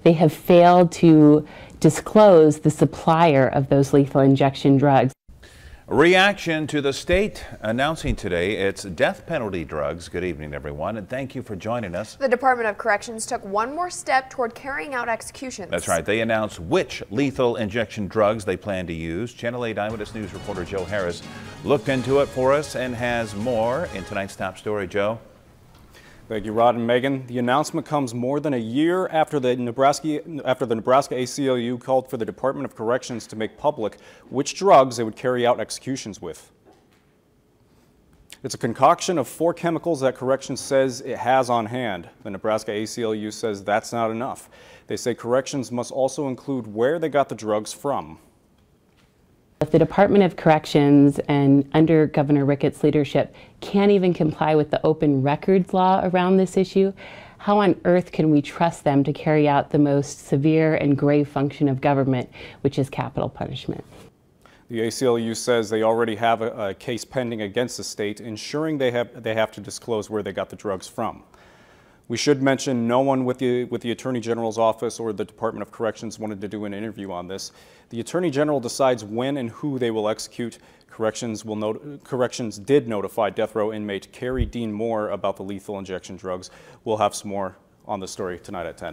They have failed to disclose the supplier of those lethal injection drugs. Reaction to the state announcing today its death penalty drugs. Good evening, everyone, and thank you for joining us. The Department of Corrections took one more step toward carrying out executions. That's right. They announced which lethal injection drugs they plan to use. Channel 8 Eyewitness News reporter Joe Harris looked into it for us and has more in tonight's top story. Joe? Thank you, Rod and Megan. The announcement comes more than a year after the Nebraska ACLU called for the Department of Corrections to make public which drugs they would carry out executions with. It's a concoction of 4 chemicals that Corrections says it has on hand. The Nebraska ACLU says that's not enough. They say Corrections must also include where they got the drugs from. If the Department of Corrections and under Governor Ricketts' leadership can't even comply with the open records law around this issue, how on earth can we trust them to carry out the most severe and grave function of government, which is capital punishment? The ACLU says they already have a case pending against the state, ensuring they have to disclose where they got the drugs from. We should mention no one with the Attorney General's office or the Department of Corrections wanted to do an interview on this. The Attorney General decides when and who they will execute. Corrections did notify death row inmate Carrie Dean Moore about the lethal injection drugs. We'll have some more on the story tonight at 10.